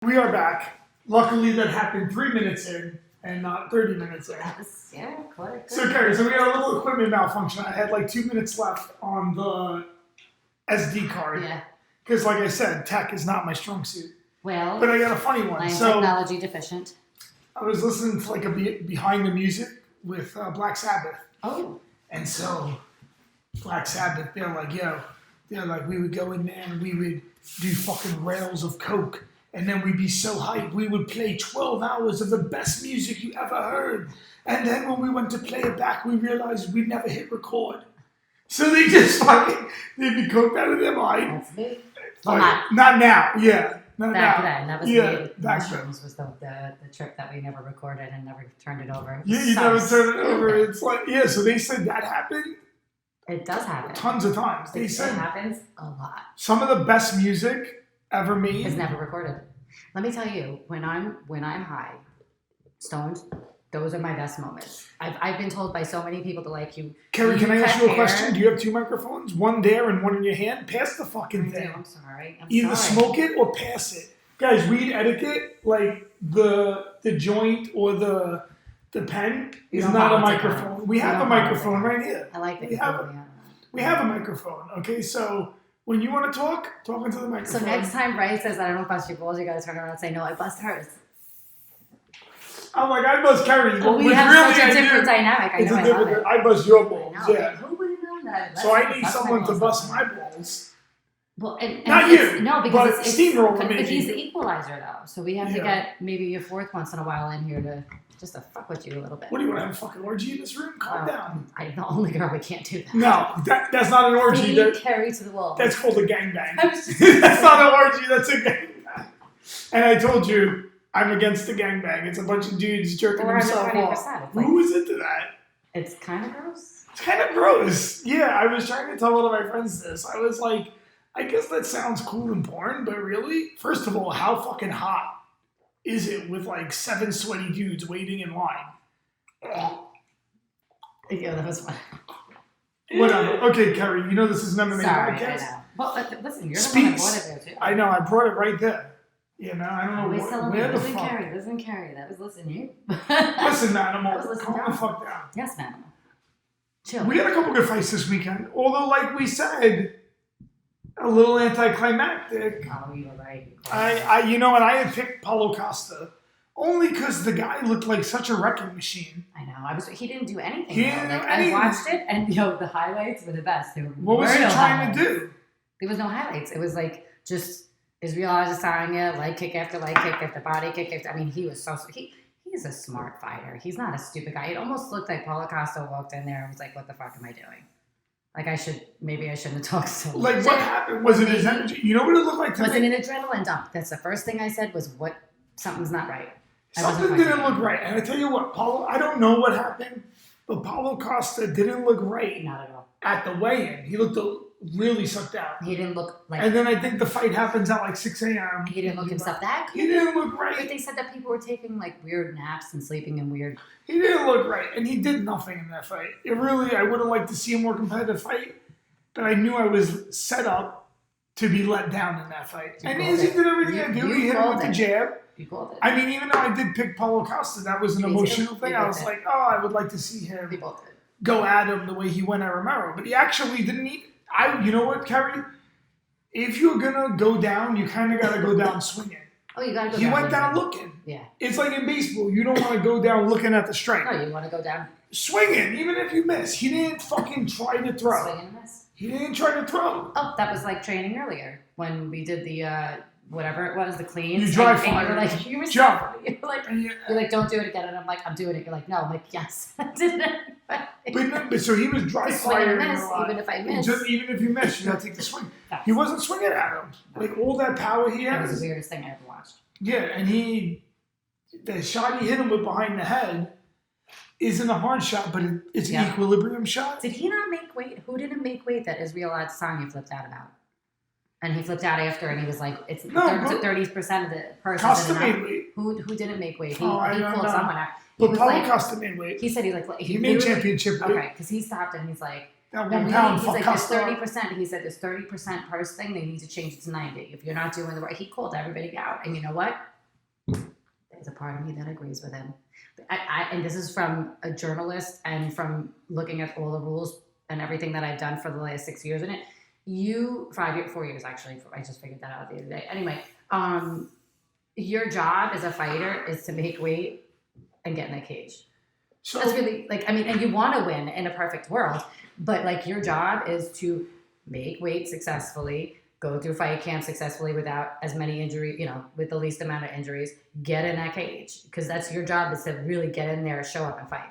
We are back. Luckily, that happened 3 minutes in and not 30 minutes in. Yeah, quite. So, Carrie, we had a little equipment malfunction. I had like 2 minutes left on the SD card. Yeah. Because, like I said, tech is not my strong suit. Well, but I got a funny one. I'm technology deficient. I was listening to like a behind the music with Black Sabbath. Oh. And so, Black Sabbath, they're like, we would go in there and we would do fucking rails of coke. And then we'd be so hyped, we would play 12 hours of the best music you ever heard. And then when we went to play it back, we realized we'd never hit record. So they just they'd be coked out of their mind. That's big. Well, not now, yeah. Not back now. then, that was the mushrooms was the trip that we never recorded and never turned it over. Yeah, you never turned it over. It's like, yeah, so they said that happened. It does happen. Tons of times. They said it happens a lot. Some of the best music ever made is never recorded. Let me tell you, when I'm high, stoned, those are my best moments. I've been told by so many people to like you. Carrie, can I ask you a question? Do you have 2 microphones? One there and one in your hand? Pass the fucking thing. I'm sorry. Either smoke it or pass it. Guys, weed etiquette, like the joint or the pen is not a microphone. We have a microphone right here. I like it. We have a microphone. Okay, so when you want to talk into the microphone. So next time Bryce says, I don't bust your balls, you got to turn around and say, no, I bust hers. I'm like, I bust Carrie's balls. We have such a different dynamic. I know, I love it. I bust your balls, yeah. Who would have known that? So I need someone to bust my balls. Well, and not you. No, because it's steamroller. But he's the equalizer, though. So we have to get maybe a fourth once in a while in here to just to fuck with you a little bit. What do you want to have a fucking orgy in this room? Calm down. I'm the only girl. We can't do that. No, that's not an orgy. Carry to the wall. That's called a gangbang. That's not an orgy. That's a gangbang. And I told you, I'm against the gangbang. It's a bunch of dudes jerking themselves off. Who is into that? It's kind of gross. It's kind of gross. Yeah, I was trying to tell one of my friends this. I was like, I guess that sounds cool in porn, but really, first of all, how fucking hot is it with like 7 sweaty dudes waiting in line? Yeah, that was fun. Whatever. Okay, Carrie, you know this is an MMA podcast. I know. Well, listen, you're the one that brought it there, too. I know, I brought it right there. You know, I don't know where the fuck. Listen, Carrie, that was listen you. Listen, Manimal, calm the fuck down. Yes, Manimal. Chill. We had a couple good fights this weekend, although, like we said, a little anticlimactic. Oh, you were right. I and I had picked Paulo Costa only because the guy looked like such a wrecking machine. I know. He didn't do anything. He didn't do anything. I watched it, and the highlights were the best. What was he trying to do? There was no highlights. It was like just Israel Adesanya, leg kick after leg kick after body kick after. I mean, he was he's a smart fighter. He's not a stupid guy. It almost looked like Paulo Costa walked in there and was like, "What the fuck am I doing?" Like I shouldn't have talked so much. Like what happened? Was it his energy? You know what it looked like to me? Was it an adrenaline dump? That's the first thing I said was something's not right. Something didn't look right. And I tell you what, I don't know what happened, but Paulo Costa didn't look right. Not at all. At the weigh-in. He looked really sucked out. He didn't look like... And then I think the fight happens at like 6 a.m. He didn't look himself that good. He didn't look right. But they said that people were taking like weird naps and sleeping in weird... He didn't look right. And he did nothing in that fight. I would have liked to see a more competitive fight, but I knew I was set up to be let down in that fight. And Izzy did everything I do. He hit him with the jab. You called it. I mean, even though I did pick Paulo Costa, that was an emotional thing. I was like, I would like to see him go at him the way he went at Romero. But he actually didn't eat... You know what, Kerry? If you're gonna go down, you kind of gotta go down swinging. Oh, you gotta go down. He went down looking. Yeah. It's like in baseball. You don't want to go down looking at the strike. No, you want to go down swinging, even if you miss. He didn't fucking try to throw. Swing and miss. He didn't try to throw. Oh, that was like training earlier when we did the whatever it was, the cleans. You dry fire. And you're like, you were jump. You're like, don't do it again. And I'm like, I'm doing it. You're like, no. I'm like, yes, I did it. But so he was dry firing. Even if I miss. Even if you miss, you gotta take the swing. He wasn't swinging at him. Like all that power he has. That was the weirdest thing I ever watched. Yeah, and the shot he hit him with behind the head isn't a hard shot, but it's an equilibrium shot. Did he not make weight? Who didn't make weight that Israel Adesanya flipped out about? And he flipped out after, and he was like, "It's 30% of the person." Costa made weight. Who didn't make weight? He pulled someone out. But Paulo Costa made weight. He said he made championship weight. Okay, because he stopped and he's like, that No, 1 pound he's fuck like, there's cussed up. 30%. He said, there's 30% purse thing. They need to change it to 90. If you're not doing the right, he called everybody out. And you know what? There's a part of me that agrees with him. And this is from a journalist and from looking at all the rules and everything that I've done for the last 6 years in it. 4 years actually. I just figured that out the other day. Anyway, your job as a fighter is to make weight and get in that cage. So that's really and you want to win in a perfect world, but like your job is to make weight successfully, go through fight camp successfully without as many injuries, with the least amount of injuries, get in that cage, because that's your job, is to really get in there, show up and fight.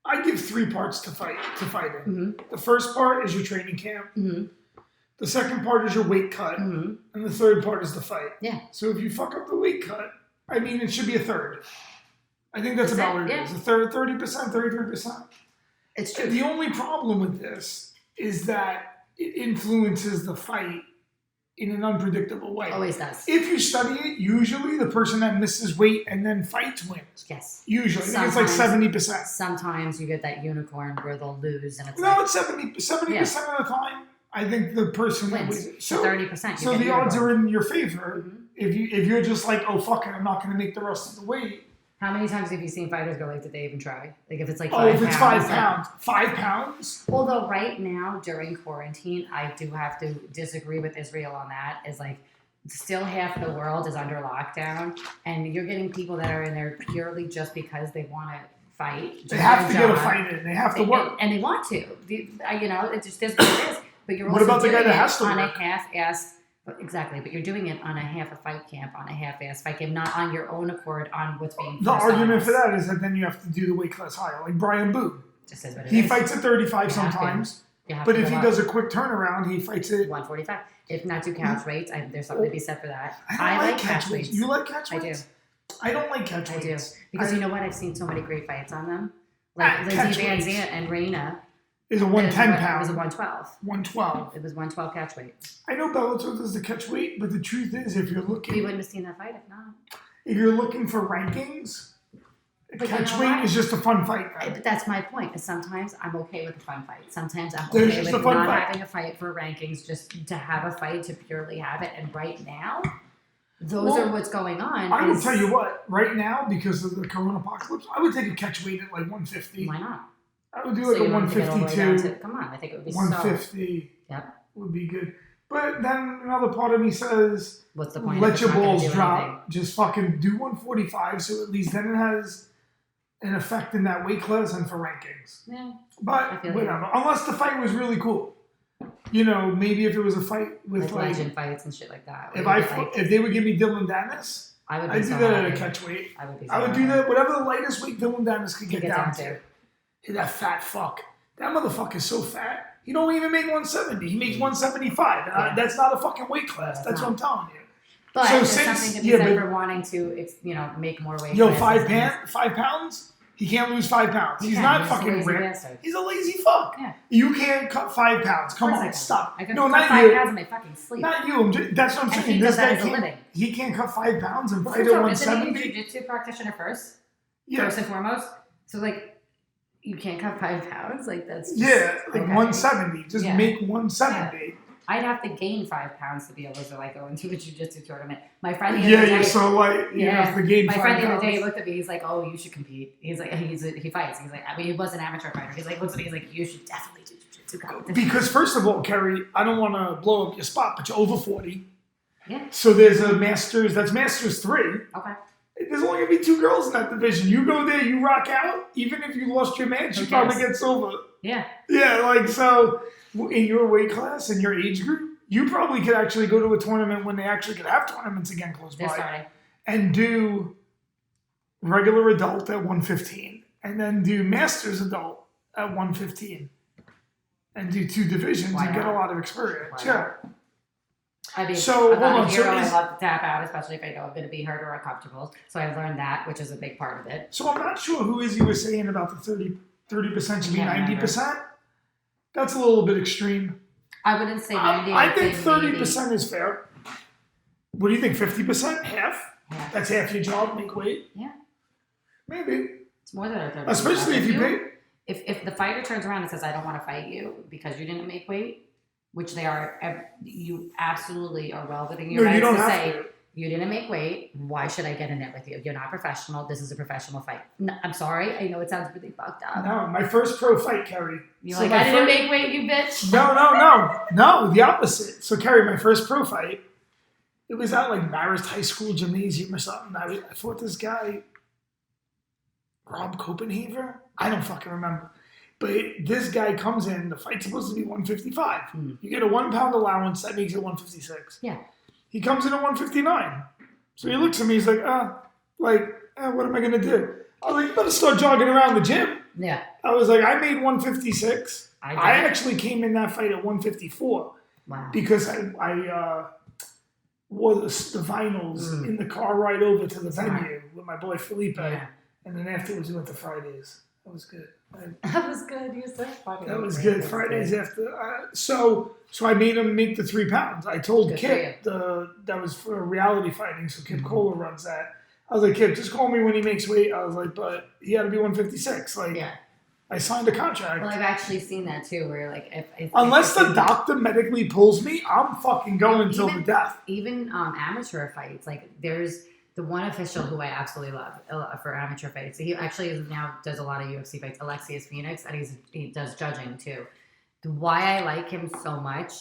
I give 3 parts to fighting. Mm-hmm. The first part is your training camp. Mm-hmm. The second part is your weight cut. Mm-hmm. And the third part is the fight. Yeah. So if you fuck up the weight cut, it should be a third. I think that's about what it is. A third, 30%, 33%. It's true. The only problem with this is that it influences the fight in an unpredictable way. Always does. If you study it, usually the person that misses weight and then fights wins. Yes. Usually. I think it's like 70%. Sometimes you get that unicorn where they'll lose and it's it's 70% of the time. I think the person wins. So 30%. So the odds are in your favor. Mm-hmm. If you're just like, oh fuck it, I'm not going to make the rest of the weight. How many times have you seen fighters go like, did they even try? Like if it's like 5 pounds. Oh, if it's 5 pounds. 5 pounds? Although right now during quarantine, I do have to disagree with Israel on that. Is like still half of the world is under lockdown, and you're getting people that are in there purely just because they want to fight. They have to get a fight in. They have to work. And they want to. It just is what it is. But you're what also about the guy that has to on work? A half-assed. Exactly, but you're doing it on a half a fight camp, on a half-ass fight camp, not on your own accord on what's being. The argument for that is that then you have to do the weight class higher, like Brian Boone. Just says what it he is. Fights at 35 sometimes, but if he does a quick turnaround, he fights at 145. If not do couch weights, there's something to be said for that. I like catch weights. You like catch weights? I do. I don't like catch weights. I do because you know what? I've seen so many great fights on them, like Lizzie Van Zant and Reina. Is a 110 pound. It was a 112. 112. It was 112 catch weight. I know Bellator does the catch weight, but the truth is, if you're looking, we wouldn't have seen that fight if not. If you're looking for rankings, catch weight is just a fun fight. But that's my point. Is sometimes I'm okay with a fun fight. Sometimes I'm okay with not having a fight for rankings, just to have a fight to purely have it. And right now, those are what's going on. I will tell you what. Right now, because of the Corona apocalypse, I would take a catch weight at like 150. Why not? I would do like a 152. Come on, I think it would be 150. Yep. Would be good. But then another part of me says, what's the point? Let your balls drop. Just fucking do 145, so at least then it has an effect in that weight class and for rankings. Yeah. But whatever. Unless the fight was really cool. Maybe if it was a fight with like legend fights and shit like that. If they would give me Dylan Dennis, I'd do that at a catch weight. I would do that, whatever the lightest weight Dylan Dennis could get down to. Hey, that fat fuck. That motherfucker is so fat. He don't even make 170. He makes 175. And that's not a fucking weight class. That's what I'm telling you. But there's something to be said for wanting to, make more weight. 5 pounds? He can't lose 5 pounds. He's not fucking ripped. He's a lazy fuck. Yeah. You can't cut 5 pounds. Come on, stop. I can cut 5 pounds in my fucking sleep. Not you. That's what I'm saying. He does that as a living. He can't cut 5 pounds and fight at 170. Isn't he a jiu-jitsu practitioner first? Yeah. First and foremost? So, you can't cut 5 pounds? That's just... 170. Just make 170. Yeah. I'd have to gain 5 pounds to be able to go into a jiu-jitsu tournament. My friend the other day... you have to gain 5 pounds. My friend the other day looked at me, he's like, oh, you should compete. He's like, he fights. He's like, he was an amateur fighter. He's like, looks at me, he's like, you should definitely do jiu-jitsu competition. Because first of all, Kerry, I don't want to blow up your spot, but you're over 40. Yeah. So there's a Masters, that's Masters 3. Okay. There's only going to be 2 girls in that division. You go there, you rock out. Even if you lost your match, you probably get silver. Yeah. Yeah, so in your weight class, in your age group, you probably could actually go to a tournament when they actually could have tournaments again close by. Starting. And do regular adult at 115. And then do Masters adult at 115. And do 2 divisions and get a lot of experience. Yeah. I mean, so, hold on. I love to tap out, especially if I know I'm going to be hurt or uncomfortable. So I learned that, which is a big part of it. So I'm not sure who Izzy was saying about the 30% should be 90%. That's a little bit extreme. I wouldn't say 90. I think 30% is fair. What do you think? 50%? Half? That's half your job, make weight? Yeah. Maybe. It's more than a 30%. Especially if you pay. if the fighter turns around and says, I don't want to fight you because you didn't make weight, which they are, you absolutely are well within your rights to say, you didn't make weight. Why should I get in there with you? You're not professional. This is a professional fight. No, I'm sorry. I know it sounds really fucked up. No, my first pro fight, Kerry. You're so like, I didn't make weight, you bitch. No, the opposite. So, Kerry, my first pro fight, it was at like Marist High School gymnasium or something. I fought this guy, Rob Copenhaver. I don't fucking remember. But this guy comes in, the fight's supposed to be 155. You get a 1 pound allowance, that makes it 156. Yeah. He comes in at 159. So he looks at me, he's like, what am I going to do? I was like, you better start jogging around the gym. Yeah. I was like, I made 156. I actually came in that fight at 154. Wow. Because I wore the vinyls in the car ride over to the venue with my boy Felipe. Yeah. And then afterwards we went to Fridays. That was good. That was good. You're so funny. That was good. Fridays after. So I made him make the 3 pounds. I told Kip that was for reality fighting. So Kip Kohler runs that. I was like, Kip, just call me when he makes weight. I was like, but he had to be 156. I signed a contract. Well, I've actually seen that too, where like unless the doctor medically pulls me, I'm fucking going till the death. Even amateur fights, like there's the one official who I absolutely love for amateur fights. He actually now does a lot of UFC fights, Alexius Phoenix, and he does judging too. Why I like him so much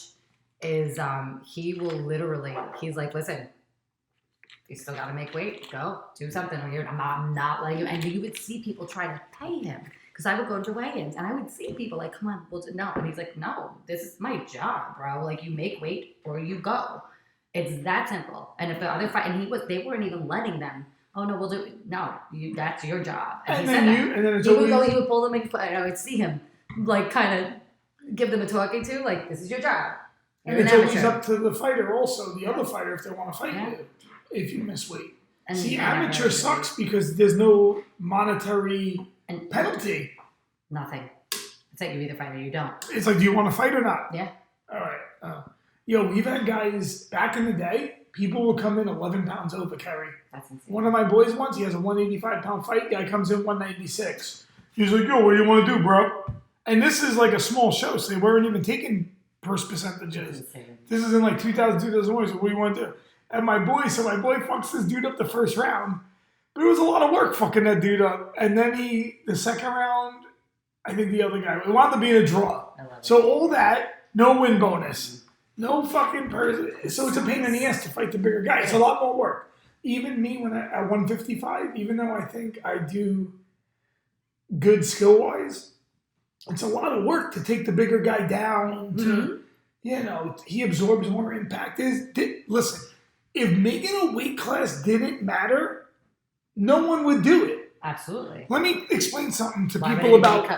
is he will literally, he's like, listen, you still got to make weight. Go do something. I'm not letting you. And you would see people try to pay him because I would go to weigh-ins and I would see people like, come on, no. And he's like, no, this is my job, bro. Like you make weight or you go. It's that simple. And if the other fight, and they weren't even letting them. Oh no, we'll do. No, that's your job. And he would pull them in. I would see him like kind of give them a talking to, like this is your job. And it's always up to the fighter, also the other fighter, if they want to fight you. If you miss weight, and see, amateur sucks because there's no monetary penalty. Nothing. It's like you either fight or you don't. It's like, do you want to fight or not? Yeah. All right. We've had guys back in the day. People will come in 11 pounds over, Kerry. That's insane. One of my boys once, he has a 185-pound fight. Guy comes in 196. He's like, yo, what do you want to do, bro? And this is like a small show, so they weren't even taking purse percentages. This is in like 2000, 2001. So what do you want to do? And my boy fucks this dude up the first round. But it was a lot of work fucking that dude up. And then the second round, I think the other guy, it wound up being a draw. So all that, no win bonus. No fucking person. So it's a pain in the ass to fight the bigger guy. It's a lot more work. Even me, at 155, even though I think I do good skill-wise, it's a lot of work to take the bigger guy down. He absorbs more impact. Listen, if making a weight class didn't matter, no one would do it. Absolutely. Let me explain something to people about.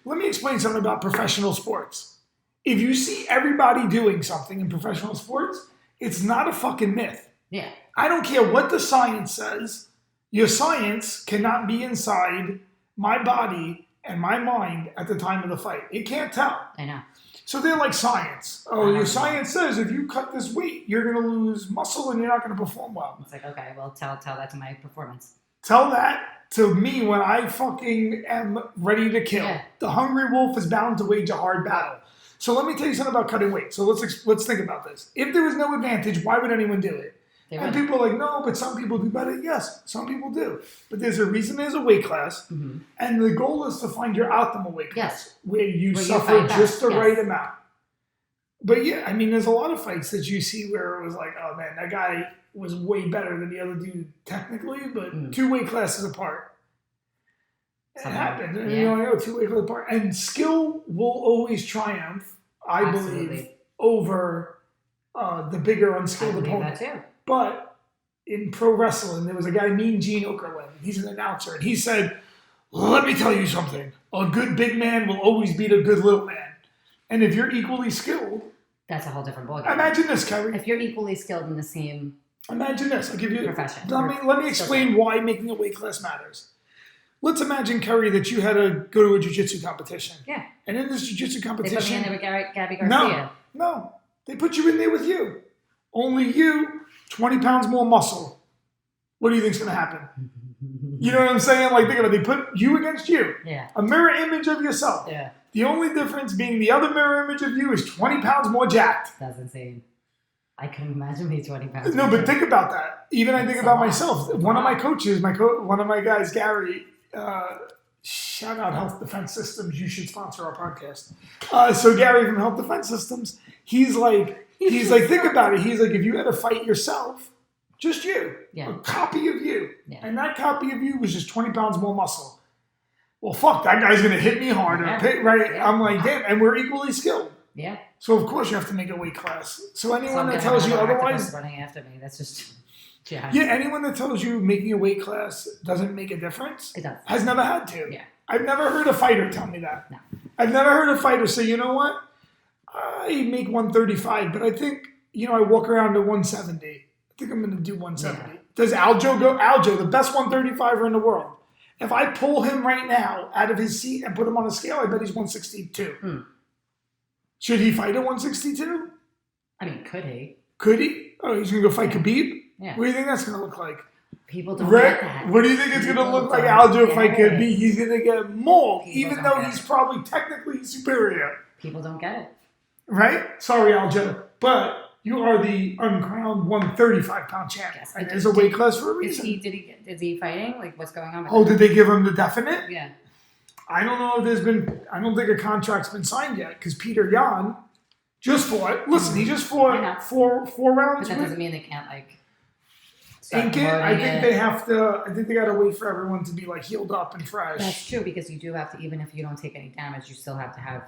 Let me explain something about professional sports. If you see everybody doing something in professional sports, it's not a fucking myth. Yeah. I don't care what the science says. Your science cannot be inside my body and my mind at the time of the fight. It can't tell. I know. So they're like science. Oh, your science says if you cut this weight, you're going to lose muscle and you're not going to perform well. It's like, okay, well, tell that to my performance. Tell that to me when I fucking am ready to kill. Yeah. The hungry wolf is bound to wage a hard battle. So let me tell you something about cutting weight. So let's think about this. If there was no advantage, why would anyone do it? And people are like, no, but some people do better. Yes, some people do. But there's a reason there's a weight class. Mm-hmm. And the goal is to find your optimal weight class. Where you suffer just the right amount. But yeah, I mean, there's a lot of fights that you see where it was like, oh man, that guy was way better than the other dude technically, but 2 weight classes apart. It happens. And you know, 2 weight classes apart. And skill will always triumph, I believe, over the bigger unskilled opponent. That too. But in pro wrestling, there was a guy, Mean Gene Okerlund. He's an announcer. And he said, let me tell you something. A good big man will always beat a good little man. And if you're equally skilled... That's a whole different ballgame. Imagine this, Kerry. If you're equally skilled in the same... Imagine this. I'll give you... Profession. Let me explain why making a weight class matters. Let's imagine, Kerry, that you had to go to a jiu-jitsu competition. Yeah. And in this jiu-jitsu competition... They put me in there with Gabby Garcia. No. They put you in there with you. Only you, 20 pounds more muscle. What do you think's going to happen? You know what I'm saying? Like, think about it. They put you against you. Yeah. A mirror image of yourself. Yeah. The only difference being the other mirror image of you is 20 pounds more jacked. That's insane. I couldn't imagine me 20 pounds. No, but think about that. Even I think That's about a lot. myself. That's One a of my lot. coaches, one of my guys, Gary, shout out Health Defense Systems. You should sponsor our podcast. So Gary from Health Defense Systems, he's like, think about it. He's like, if you had to fight yourself, just you, Yeah. a copy of you, Yeah. and that copy of you was just 20 pounds more muscle. Well, fuck, that guy's gonna hit me harder, Yeah. right? Yeah. I'm like, damn, and we're equally skilled. Yeah. So of course you have to make a weight class. So anyone Some that guy tells you had an otherwise, octopus running after me. That's just. Yeah. anyone that tells you making a weight class doesn't make a difference It does. has never had to. Yeah. I've never heard a fighter tell me that. No. I've never heard a fighter say, you know what, I make 135, but I think, I walk around to 170. I think I'm going to do 170. Yeah. Does Aljo go? Aljo, the best 135er in the world. If I pull him right now out of his seat and put him on a scale, I bet he's 162. Hmm. Should he fight at 162? I mean, could he? Could he? Oh, he's going to go fight Khabib? Yeah. What do you think that's going to look like? People don't Right? get that. What do you think it's going to People look like don't Aljo get fight it. Khabib? He's going to get mauled, People even don't though get he's it. probably technically superior. People don't get it. Right? Sorry, Aljo. But you are the uncrowned 135-pound champ. Yes, And but there's a weight class for a Is reason. is he fighting? Like, what's going on with Oh, that? did they give him the definite? Yeah. I don't know if I don't think a contract's been signed yet because Peter Yan just fought. Listen, he just I know. fought four But rounds. that with doesn't mean they can't, like, start Ink it. I promoting think it. they have to. I think they got to wait for everyone to be like healed up and fresh. That's true, because you do have to, even if you don't take any damage, you still have to have,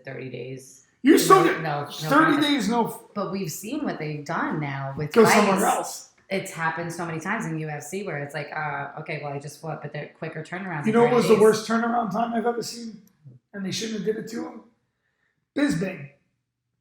30 days? You still get No, 30 contact. days, no. But we've seen what they've done now with Go fights. somewhere else. It's happened so many times in UFC where it's like, okay, well, I just fought, but they're quicker turnarounds. You in know what 30 was the days. worst turnaround time I've ever seen? And they shouldn't have did it to him? Bisbing.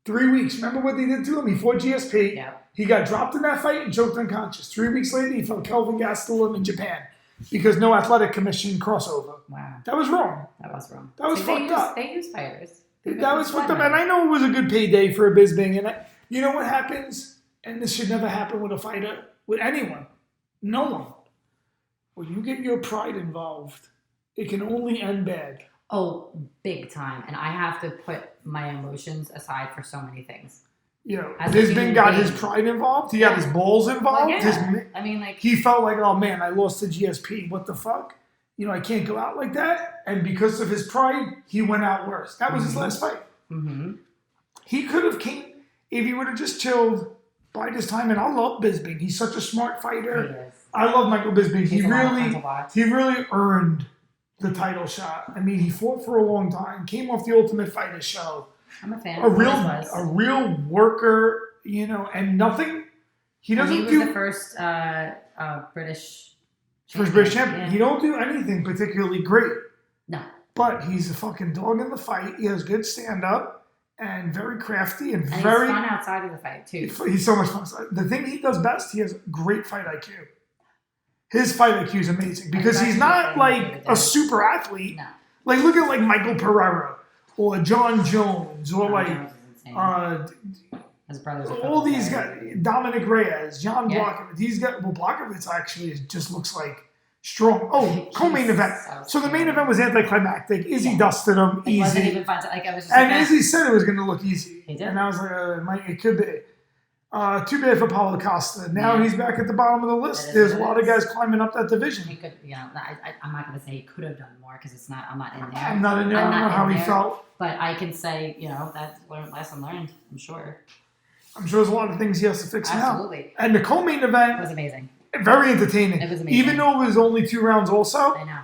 3 weeks. Remember what they did to him? He fought GSP. Yeah. He got dropped in that fight and choked unconscious. 3 weeks later, he fought Kelvin Gastelum in Japan because no athletic commission crossover. Wow. That was wrong. That was wrong. That was fucked up. They use fighters. That was fucked up. And I know it was a good payday for a Bisbing. And you know what happens? And this should never happen with a fighter, with anyone. No one. When you get your pride involved, it can only end bad. Oh, big time. And I have to put my emotions aside for so many things. As a Bisbing human got being. his pride involved. He got his balls involved. Well, yeah. I mean, like, He felt like, oh man, I lost to GSP. What the fuck? I can't go out like that. And because of his pride, he went out worse. That was his last fight. mm-hmm. He could have came if he would have just chilled by this time. And I love Bisbing. He's such a smart fighter. He is. I love Michael Bisbing. He's a lot of fun to watch. He really earned the title shot. I mean, he fought for a long time. Came off the Ultimate Fighter show. I'm a fan. A real worker. And nothing. He doesn't He was do the first British. First British champion. Yeah. He don't do anything particularly great. No. But he's a fucking dog in the fight. He has good stand-up and very crafty and And very... he's fun outside of the fight, too. He's so much fun. The thing he does best, he has great fight IQ. His fight IQ is amazing because he's not like a super athlete. No. Like, look at like Michael Pereira or John Jones or like Jones is insane. His brother's a all these football guys, Dominic Reyes, John Yeah. Blachowicz. These guys, Blachowicz actually just looks like strong. Oh, co-main event. So the main event was anticlimactic. Izzy Yeah. dusted him It wasn't easy. even fun. I was just And like, Izzy said it was going to look easy. He did. And I was like, it could be. Too bad for Paulo Costa. Now Yeah. he's back at the bottom of the list. It is There's a what it lot of is. guys climbing up that division. he could, I'm not going to say he could have done more because it's not. I'm not in there. I'm not in there. I don't know how he felt. But I can say, that's lesson learned. I'm sure. I'm sure there's a lot of things he has to fix now. Absolutely. And the co-main It event, was amazing. very entertaining. It was amazing. Even though it was only 2 rounds also, I know.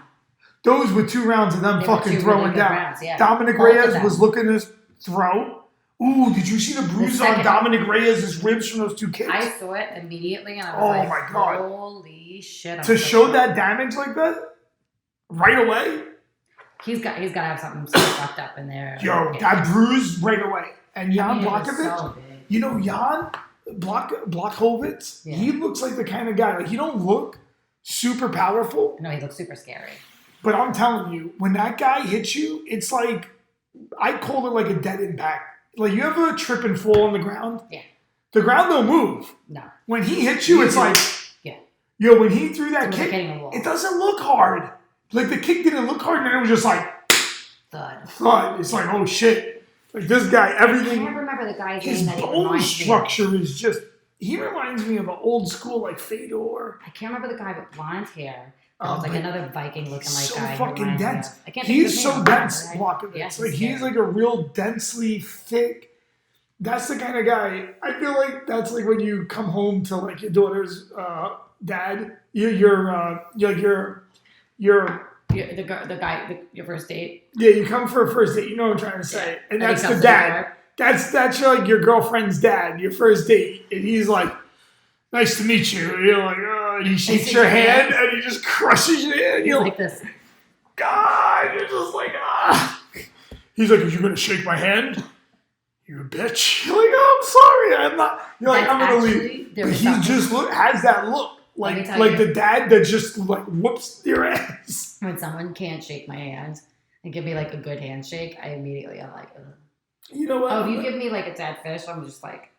those were 2 rounds of them They were fucking two throwing really good down. rounds, yeah. Dominic Both of Reyes them. was looking to throw. Ooh, did you see the bruise on second- Dominic Reyes' ribs from those 2 kicks? I saw it immediately and I was Oh like, my God. holy shit. I'm To so show shocked. that damage like that, right away, He's got to have something so fucked up in there. yo, that bruise right away. And Jan It was Blachowicz, so big. Jan Blachowicz, Yeah. he looks like the kind of guy, like he don't look super powerful, No, he looks super scary. but I'm telling you, when that guy hits you, it's like, I call it like a dead impact. Like you ever trip and fall on the ground? Yeah. The ground don't move. No. When he hits you, it's like, Yeah. Yo, when he threw that It was like kick, hitting a wall. it doesn't look hard. Like the kick didn't look hard, and it was just like thud. It's like, oh shit. Like this guy, everything. I can't remember the guy's His name that he bone reminds structure is just. He reminds me of an old school like Fedor. I can't remember the guy with blonde hair. It was like another Viking looking like so guy. Fucking dense. I can't think of He's his so name. dense, Right? Blokovic. Yeah, Like he's like a real densely thick. That's the kind of guy. I feel like that's like when you come home to like your daughter's dad. Your your first date. Yeah, you come for a first date. You know what I'm trying to say, and And that's he the comes dad. That's like your girlfriend's dad. Your first date, and he's like, "Nice to meet you." And you're like, "Oh," and he shakes your hand, and he just crushes your hand. You're like this. God, you're just like, ah. He's like, "Are you gonna shake my hand? You a bitch." You're like, "Oh, I'm sorry, I'm not." You're like, "I'm gonna leave." But he just has that look. Like the dad that just like whoops your ass. When someone can't shake my hand and give me like a good handshake, I immediately am like, ugh. You know what? Oh, if you give me like a dead fish, I'm just like.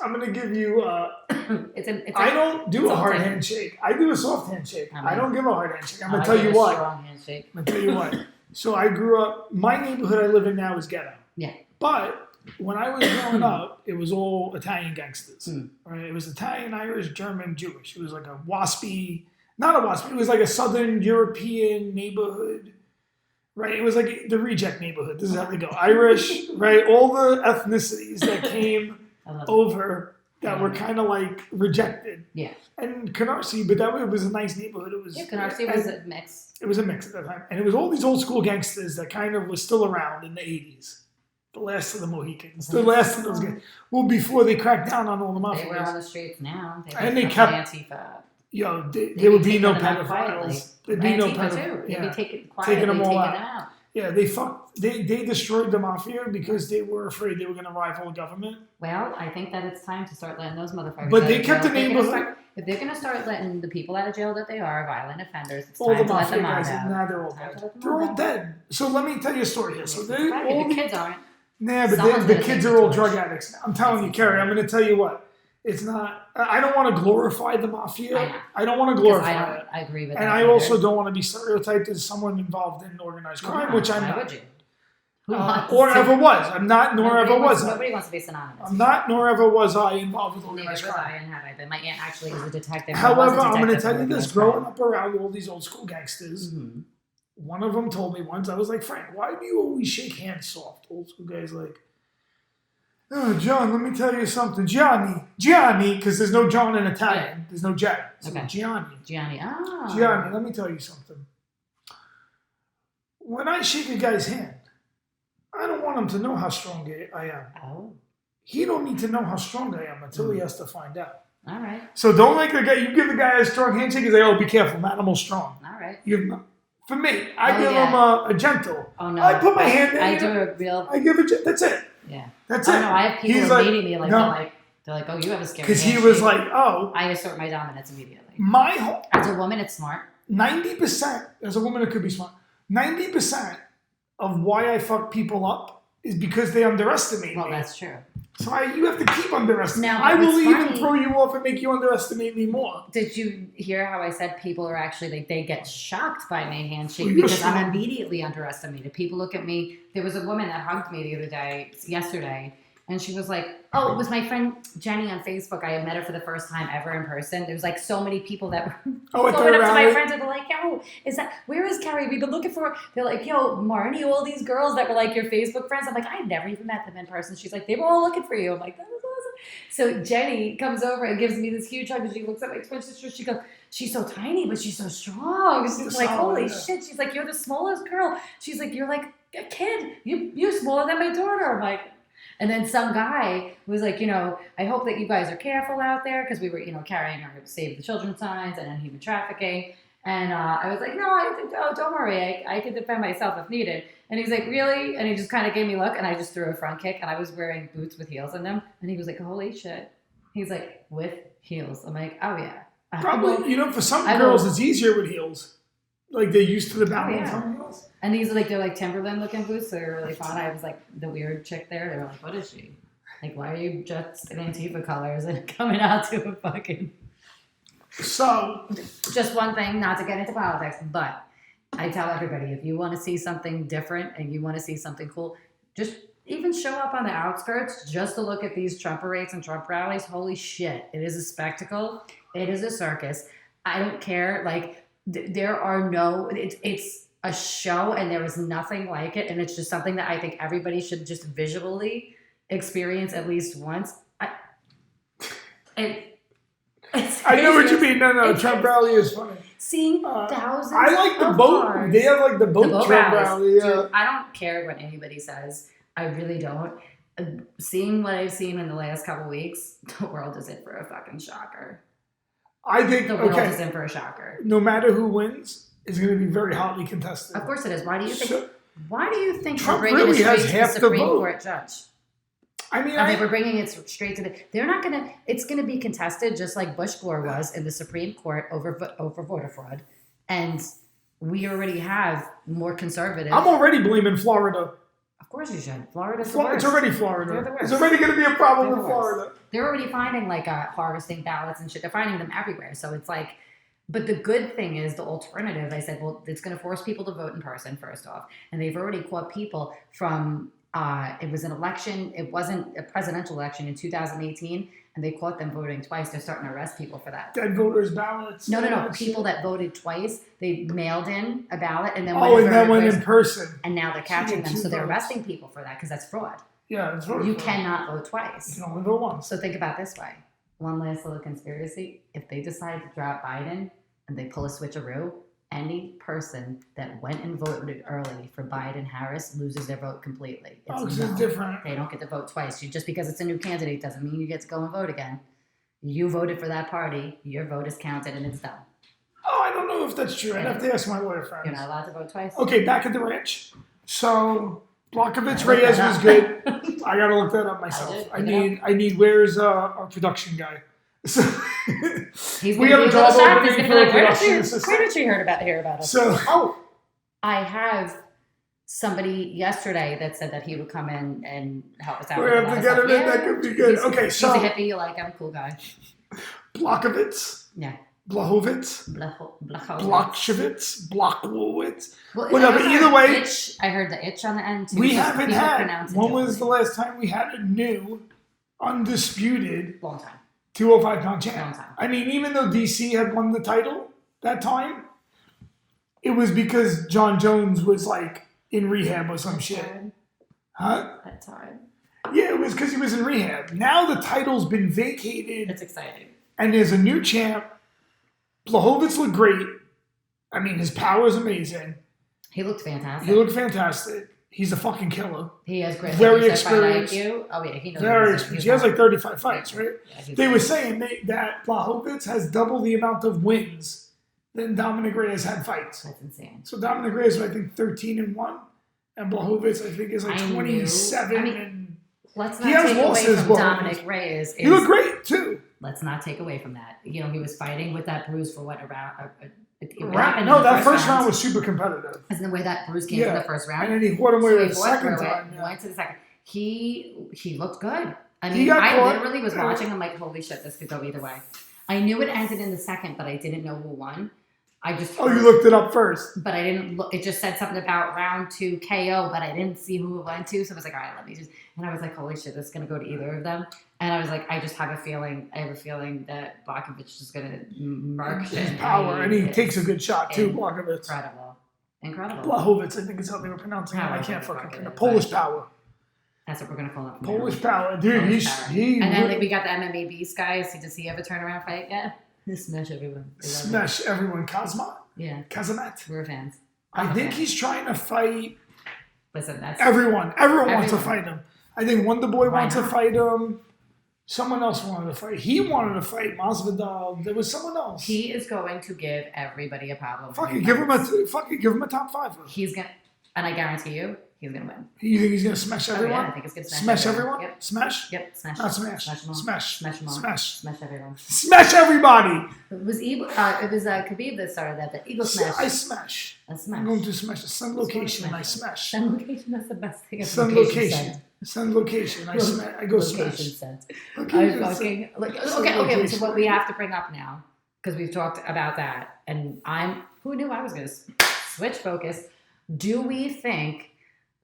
I'm gonna give you. I don't do a hard handshake. I do a soft handshake. I don't give a hard handshake. I'm gonna tell you what. Strong handshake. I'm gonna tell you what. So I grew up. My neighborhood I live in now is ghetto. Yeah. But when I was growing up, it was all Italian gangsters. Right? It was Italian, Irish, German, Jewish. It was like a waspy, not a waspy. It was like a Southern European neighborhood. Right? It was like the reject neighborhood. This is how they go. Irish, right? All the ethnicities that came over that were kind of like rejected. Yeah. And Canarsie, but it was a nice neighborhood. It was. Yeah, Canarsie was a mix. It was a mix at that time, and it was all these old school gangsters that kind of was still around in the '80s. The last of the Mohicans. The last of those guys. Well, before they cracked down on all the mafias. They were on the streets now. And they kept. Antifa. Yo, there would be no pedophiles. There'd be no pedophiles. Yeah. They'd be taking them all out. Yeah, they destroyed the mafia because they were afraid they were going to rival the government. Well, I think that it's time to start letting those motherfuckers. But they kept the neighborhood. If they're going to start letting the people out of jail that they are violent offenders, it's all time the to let them guys, out. now they're all dead. They're all dead. So let me tell you a story here. So the kids aren't. Nah, but the kids are all drug addicts. I'm telling you, Carrie, I'm going to tell you what. It's not. I don't want to glorify the mafia. I don't want to glorify it. I agree with that. And I also don't want to be stereotyped as someone involved in organized crime, which I'm not. Would you? Or ever was. I'm not, nor ever was I. Nobody wants to be synonymous. I'm not, nor ever was I involved with organized crime. Neither was I, and have I been. My aunt actually is a detective. However, I'm going to tell you this. Growing up around all these old school gangsters, one of them told me once, I was like, Frank, why do you always shake hands soft? Old school guys like, oh, John, let me tell you something. Gianni, because there's no John in Italian. There's no J. So Gianni, let me tell you something. When I shake a guy's hand, I don't want him to know how strong I am. Oh. He don't need to know how strong I am until he has to find out. All right. So don't like the guy. You give the guy a strong handshake. He's like, oh, be careful, Manimal's strong. All right. For me, I give him a gentle. Oh no. I put my hand in. I do a real. I give it. That's it. Yeah. That's it. No, I have people meeting me like, no. they're like, oh, you have a scary. Because he was like, oh. I assert my dominance immediately. As a woman, it's smart. 90%. As a woman, it could be smart. 90% of why I fuck people up is because they underestimate me. Well, that's true. So you have to keep underestimating. Now, I will even throw you off and make you underestimate me more. Did you hear how I said people are actually, like, they get shocked by my handshake because I'm immediately underestimated. People look at me. There was a woman that hugged me the other day, yesterday, and she was like, oh, it was my friend Jenny on Facebook. I had met her for the first time ever in person. There was like so many people that were going up to my friends and they're like, yo, where is Carrie? We've been looking for her. They're like, yo, Marnie, all these girls that were like your Facebook friends. I'm like, I never even met them in person. She's like, they were all looking for you. I'm like, that was awesome. So Jenny comes over and gives me this huge hug and she looks at my twin sister. She goes, she's so tiny, but she's so strong. She's like, holy shit. She's like, you're the smallest girl. She's like, you're like a kid. You're smaller than my daughter. I'm like, and then some guy was like, I hope that you guys are careful out there because we were, carrying our Save the Children signs and human trafficking. And I was like, no, don't worry. I can defend myself if needed. And he's like, really? And he just kind of gave me a look and I just threw a front kick and I was wearing boots with heels in them. And he was like, holy shit. He's like, with heels. I'm like, oh yeah. Probably, for some girls it's easier with heels. Like they're used to the balance on heels. And they're like Timberland looking boots. So they're really fun. I was like the weird chick there. They were like, what is she? Like, why are you just in Antifa colors and coming out to a fucking... So, just one thing, not to get into politics, but I tell everybody, if you want to see something different and you want to see something cool, just even show up on the outskirts just to look at these Trump parades and Trump rallies. Holy shit. It is a spectacle. It is a circus. I don't care. Like, there are no, it's a show and there is nothing like it. And it's just something that I think everybody should just visually experience at least once. I know what you mean. No, Trump rally is funny. Seeing thousands. I like the boat. Cars. They have like the boat Trump rally. Yeah. Dude, I don't care what anybody says. I really don't. Seeing what I've seen in the last couple weeks, the world is in for a fucking shocker. I think the world is in for a shocker. No matter who wins, it's going to be very hotly contested. Of course it is. Why do you think? Why do you think Trump we're bringing really it straight to the Supreme vote. Court judge? I mean, we're bringing it straight to the. They're not gonna. It's gonna be contested just like Bush Gore was in the Supreme Court over voter fraud, and we already have more conservative. I'm already blaming Florida. Of course you should. Florida's the worst. It's already Florida. They're the worst. It's already going to be a problem with Florida. They're already finding like harvesting ballots and shit. They're finding them everywhere. So it's like, but the good thing is the alternative. I said, well, it's going to force people to vote in person first off, and they've already caught people from. It was an election. It wasn't a presidential election in 2018, and they caught them voting twice. They're starting to arrest people for that. Dead voters' ballots. No. People that voted twice, they mailed in a ballot and then went in person. And now they're catching them, so they're arresting people for that because that's fraud. Yeah, it's fraud. You cannot vote twice. You can only vote once. So think about it this way. One last little conspiracy. If they decide to drop Biden and they pull a switcheroo, any person that went and voted early for Biden-Harris loses their vote completely. It's different. They don't get to vote twice. Just because it's a new candidate doesn't mean you get to go and vote again. You voted for that party. Your vote is counted and it's done. Oh, I don't know if that's true. I'd have to ask my lawyer friends. You're not allowed to vote twice. Okay, back at the ranch. So, Blachowicz-Reyes was good. I got to look that up myself. I need where's our production guy? So we have a job opening for a production assistant. Where did you hear about us? So, I have somebody yesterday that said that he would come in and help us out. We have to get him in. That could be good. Okay, so he's a hippie. You like him? Cool guy. Blachowicz. Yeah. Blachowicz. Well, but either way, I heard the itch on the end too. We haven't had. When was the last time we had a new, undisputed, long time 205-pound champ? I mean, even though DC had won the title that time, it was because John Jones was like in rehab or some shit. Huh? That time. Yeah, it was because he was in rehab. Now the title's been vacated. It's exciting. And there's a new champ. Blachowicz looked great. I mean, his power is amazing. He looked fantastic. He's a fucking killer. He has great. Very experienced. Oh yeah, he knows. Very experienced. He has like 35 fights, right? Yeah, they were saying that Blachowicz has double the amount of wins than Dominic Reyes had fights. That's insane. So Dominic Reyes is, I think, 13-1, and Blachowicz, I think, is like 27. And let's not take away from Dominic Reyes. He looked great too. Let's not take away from that. You know, he was fighting with that bruise for what around. No, that first round was super competitive. Isn't the way that bruise came in the first round? And then he fought him away the second time. Went to the second. He looked good. I mean, I literally was watching. I'm like, holy shit, this could go either way. I knew it ended in the second, but I didn't know who won. You looked it up first. But I didn't look. It just said something about round 2 KO, but I didn't see who it went to. So I was like, all right, let me just. And I was like, holy shit, this is going to go to either of them. And I was like, I just have a feeling. I have a feeling that Blachowicz is going to murk his power, and he takes a good shot too. Blachowicz, incredible. Blachowicz, I think is how they were pronouncing it. I can't fucking pronounce Polish power. That's what we're gonna call it. Polish power, dude. And then we got the MMA beast guys. Does he have a turnaround fight yet? Smash everyone. Smash everyone. Kazmat. Yeah. Kazamat. We're fans. I think he's trying to fight. Listen, that's everyone. Everyone wants to fight him. I think Wonder Boy wants to fight him. Someone else wanted to fight. He wanted to fight Masvidal. There was someone else. He is going to give everybody a problem. Give him a top 5. He's gonna, and I guarantee you, he's gonna win. You think he's gonna smash everyone? Yeah, I think he's gonna smash everyone. Yep. Smash. Yep. Smash. Not smash. Smash them all. Smash everyone. Smash everybody. It was Khabib that started that. The Eagle Smash. I smash. A smash. I'm going to smash the Sun Location. I smash. Sun Location. That's the best thing. Sun Location. Sun Location. I smash. I go smash. I fucking okay. So what we have to bring up now, because we've talked about that, and who knew I was going to switch focus. Do we think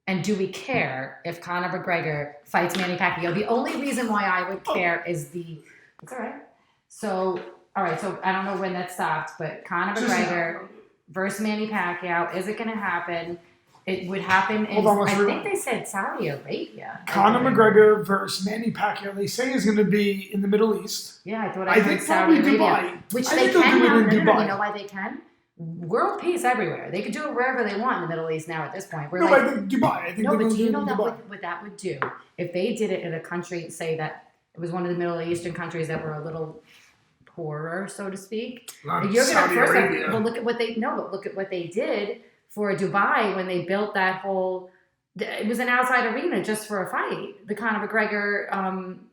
and do we care if Conor McGregor fights Manny Pacquiao? The only reason why I would care is it's all right. So, all right, so I don't know when that stopped, but Conor McGregor versus Manny Pacquiao, is it going to happen? It would happen in, I think they said Saudi Arabia. Conor McGregor versus Manny Pacquiao, they say is going to be in the Middle East. Yeah, I thought I think Saudi Arabia. Dubai. Which they can now. No, you know why they can? World peace everywhere. They could do it wherever they want in the Middle East now at this point. I think Dubai. I think no, but do you know what that would do? If they did it in a country, say that it was one of the Middle Eastern countries that were a little poorer, so to speak. You're Saudi Arabia. Well, look at what they did for Dubai when they built that whole. It was an outside arena just for a fight, the Conor McGregor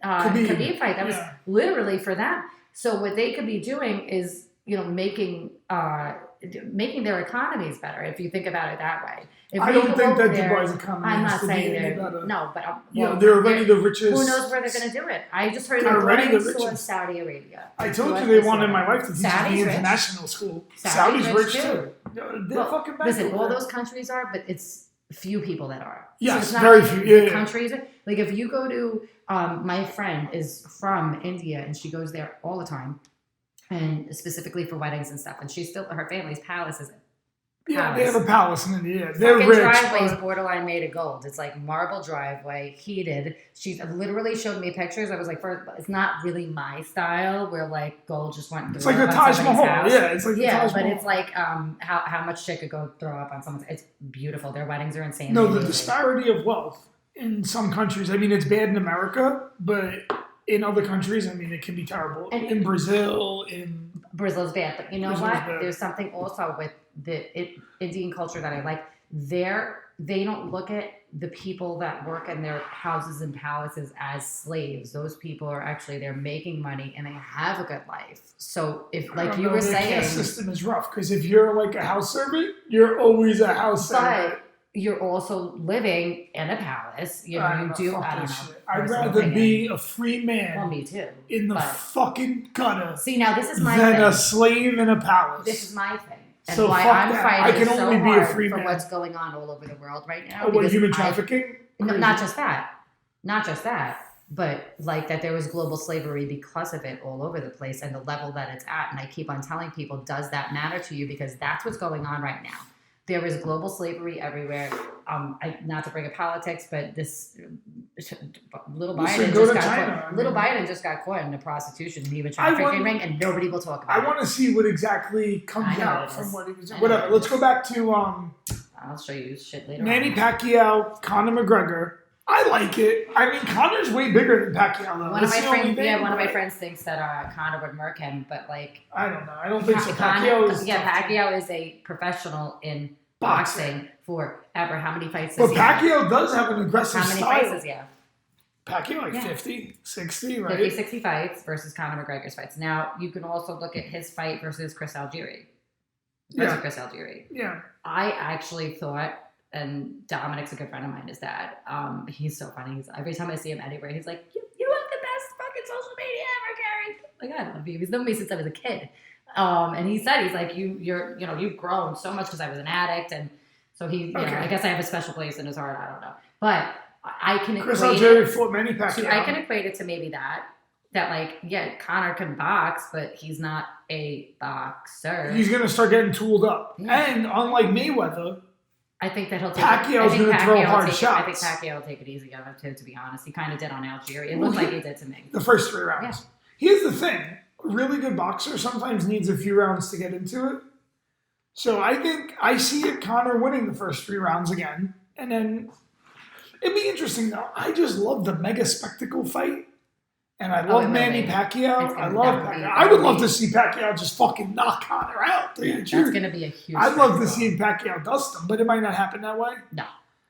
Khabib fight. That was literally for them. So what they could be doing is, making their economies better. If you think about it that way. If I don't think that Dubai's economy I'm has not to saying be any they're better. no, but they're already the richest. Who knows where they're going to do it? I just heard they're Saudi Arabia. I told you they wanted my wife to teach in the international school. Saudi's rich too. They're fucking back. Listen, all those countries are, but it's few people that are. Yes, so it's not very few. Yeah. Countries like if you go to my friend is from India and she goes there all the time, and specifically for weddings and stuff, and her family's palace is. Yeah, they have a palace in India. They're rich. Driveway is borderline made of gold. It's like marble driveway, heated. She literally showed me pictures. I was like, first, it's not really my style. Where like gold just went. It's like the Taj Mahal. House. Yeah, it's like the Taj Mahal. But it's like how much shit could go throw up on someone's. It's beautiful. Their weddings are insane. No, the disparity of wealth in some countries. I mean, it's bad in America, but in other countries, I mean, it can be terrible. And in Brazil's bad, but you know what? Bad. There's something also with the Indian culture that I like. They don't look at the people that work in their houses and palaces as slaves. Those people are actually they're making money and they have a good life. So if like you were saying, the system is rough because if you're like a house servant, you're always a house servant. But you're also living in a palace. You do. I don't know. I'd rather be a free man. Well, me too. In the fucking gutter. See, now this is my than thing. a slave in a palace. This is my thing. And so why I'm fighting I can only so be hard a free for man. what's going on all over the world right now. Oh, what, human trafficking? No, not just that. Not just that. But like that there was global slavery because of it all over the place and the level that it's at. And I keep on telling people, does that matter to you? Because that's what's going on right now. There is global slavery everywhere. Not to bring up politics, but this little Biden just got caught in a prostitution and even trafficking ring, and nobody will talk about it. I want to see what exactly comes out from what he was doing. Whatever. Let's go back to I'll show you shit later. Manny Pacquiao, Conor McGregor. I like it. I mean, Conor's way bigger than Pacquiao, though. One of my friends thinks that Conor would murk him, but like I don't know. I don't think so. Pacquiao is a professional in boxing forever. How many fights does he have? But Pacquiao does have an aggressive style. How many fights does he have? Pacquiao 50, 60, right? 50, 60 fights versus Conor McGregor's fights. Now, you can also look at his fight versus Chris Algieri. Chris Algieri. Yeah. I actually thought, and Dominic's a good friend of mine, his dad. He's so funny. Every time I see him anywhere, he's like, you have the best fucking social media ever, Gary. Like, I love you. He's known me since I was a kid. And he said, he's like, you've grown so much because I was an addict. And so I guess I have a special place in his heart. I don't know. But I can Chris Algieri fought Manny Pacquiao. I can equate it to maybe that Conor can box, but he's not a boxer. He's going to start getting tooled up. Yeah. And unlike Mayweather, I think that he'll take Pacquiao's going to throw hard shots. I think Pacquiao will take it easy on him, to be honest. He kind of did on Algieri. It looked like he did to me. The first 3 rounds. Yeah. Here's the thing. A really good boxer sometimes needs a few rounds to get into it. So I think I see it Conor winning the first 3 rounds again. And then it'd be interesting, though. I just love the mega spectacle fight. And I love Manny Pacquiao. I love Pacquiao. I would love to see Pacquiao just fucking knock Conor out. That's going to be a huge I'd love to see Pacquiao dust him, but it might not happen that way. No.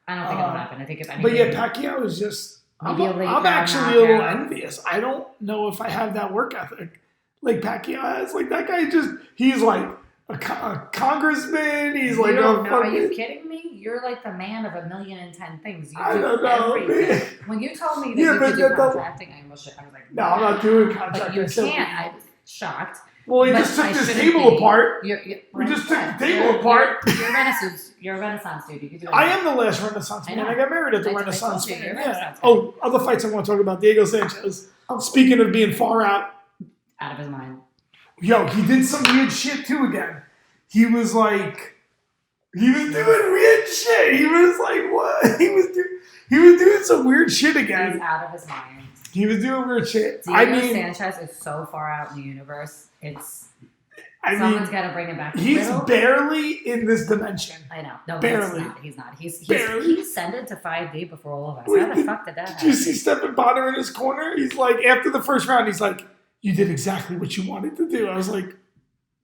I don't think it'll happen. I think if anything. But yeah, Pacquiao is just... I'm actually a little envious. I don't know if I have that work ethic like Pacquiao has. Like, that guy he's like a congressman. He's like are you kidding me? You're like the man of 1,000,010 things. I don't know. Man. When you told me that you could do contracting, I was like, no, I'm not doing contracting. But you can't. I was shocked. Well, he But just took I this shouldn't table be. apart. We just took the table apart. You're a Renaissance dude. You can do it. I am the last Renaissance I man. know. I got married at the I Renaissance told you, you're man. a Yeah. Renaissance guy. Oh, other fights I want to talk about. Diego Sanchez. Oh. Speaking of being far out. Out of his mind. Yo, he did some weird shit too again. He was doing weird shit. He was like, what? He was doing some weird shit again. He's out of his mind. He was doing weird shit. Diego Sanchez is so far out in the universe. Someone's got to bring him back. He's barely in this dimension. I know. No, barely. He's not. Barely. He sent it to 5D before all of us. Wait, How the fuck did that happen? Did you see Stephen Bonner in his corner? He's like, after the first round, he's like, you did exactly what you wanted to do. I was like,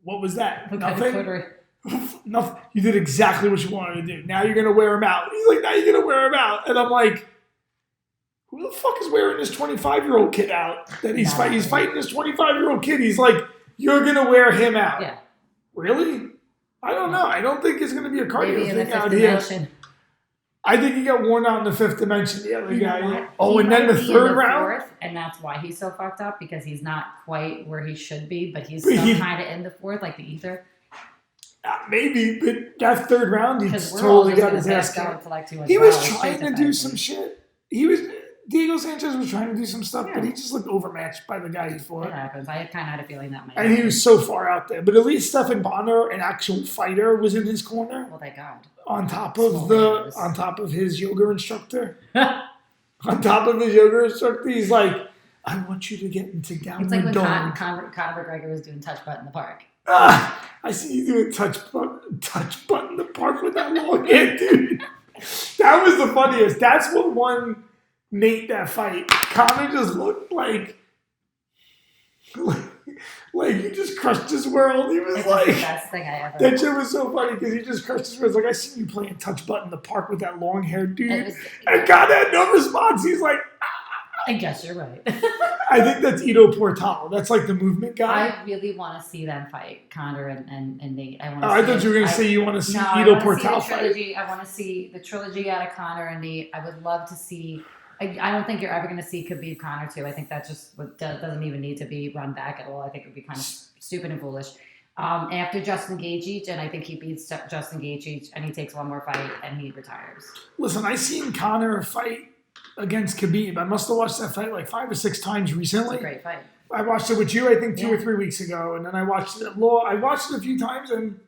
what was that? Nothing? Nothing. You did exactly what you wanted to do. Now you're going to wear him out. He's like, now you're going to wear him out. And I'm like, who the fuck is wearing this 25-year-old kid out? That he's fighting. He's fighting this 25-year-old kid. He's like, you're going to wear him out. Yeah. Really? I don't know. I don't think it's going to be a cardio Maybe thing out here. I think he got worn out in the fifth dimension, the other guy. Oh, and then the third round? And that's why he's so fucked up, because he's not quite where he should be, but he's still kind of in the fourth, like the ether. Maybe, but that third round, he totally got his ass kicked. He was trying to do some shit. Diego Sanchez was trying to do some stuff, but he just looked overmatched by the guy he fought. It happens. I kind of had a feeling that might And he was so far out there. But at least Stephen Bonner, an actual fighter, was in his corner. Well, thank God. On top of his yoga instructor. On top of his yoga instructor, he's like, I want you to get into downward dog. It's like when Conor McGregor was doing touch butt in the park. I see you doing touch butt in the park with that long head, dude. That was the funniest. That's what won Nate that fight. Conor just looked like he just crushed his world. He was like, the best thing I ever. That shit was so funny because he just crushed his world. It's like, I seen you playing touch butt in the park with that long haired dude. And God had no response. He's like, I guess you're right. I think that's Ito Portal. That's like the movement guy. I really want to see them fight, Conor and Nate. I thought you were going to say you want to see Ito Portal fight. I want to see the trilogy out of Conor and Nate. I would love to see. I don't think you're ever going to see Khabib Conor too. I think that just doesn't even need to be run back at all. I think it would be kind of stupid and foolish. After Justin Gaethje, and I think he beats Justin Gaethje, and he takes one more fight and he retires. Listen, I seen Conor fight against Khabib. I must have watched that fight like 5 or 6 times recently. It's a great fight. I watched it with you, I think, 2 or 3 weeks ago, and then I watched it. I watched it a few times, and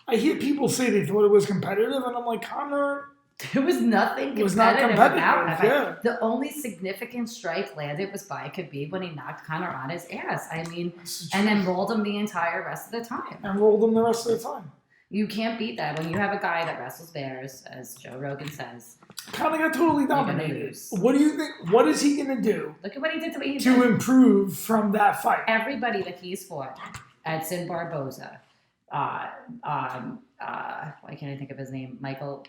I hear people say they thought it was competitive, and I'm like, Conor. There was nothing competitive, about it. Yeah. The only significant strike landed was by Khabib when he knocked Conor on his ass. I mean, and then rolled him the entire rest of the time. You can't beat that when you have a guy that wrestles bears, as Joe Rogan says. Conor got totally dominated. What do you think? What is he going to do? Look at what he did to improve from that fight. Everybody that he's fought, Edson Barboza, why can't I think of his name? Michael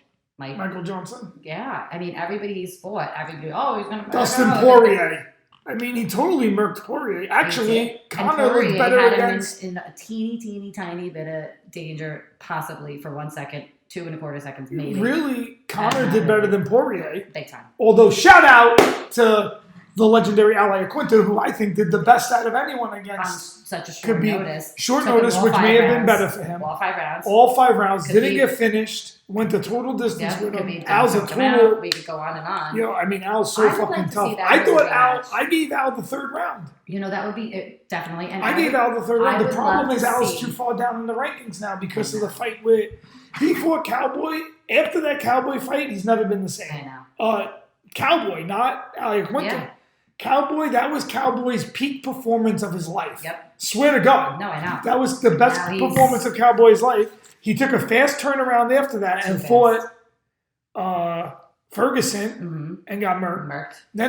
Johnson? Yeah. I mean, everybody he's fought. He's going to... Dustin Poirier. I mean, he totally murked Poirier. Actually, Conor looked better against... in a teeny, tiny bit of danger, possibly for 1 second, 2.25 seconds, maybe. Really, Conor did better than Poirier. Big time. Although, shout out to the legendary Al Iaquinta, who I think did the best out of anyone against such a short notice. Short notice, which may have been better for him. All 5 rounds. All 5 rounds. Didn't get finished. Went the total distance with him. Al's a total... We could go on and on. Yo, I mean, Al's so fucking tough. I gave Al the 3rd round. That would be definitely... And I gave Al the 3rd round. The problem is Al's too far down in the rankings now because of the fight with... He fought Cowboy. After that Cowboy fight, he's never been the same. I know. Cowboy, not Al Iaquinta. Yeah. Cowboy, that was Cowboy's peak performance of his life. Yep. Swear to God. No, I know. That was the best performance of Cowboy's life. He took a fast turnaround after that and fought Ferguson and got murked. Then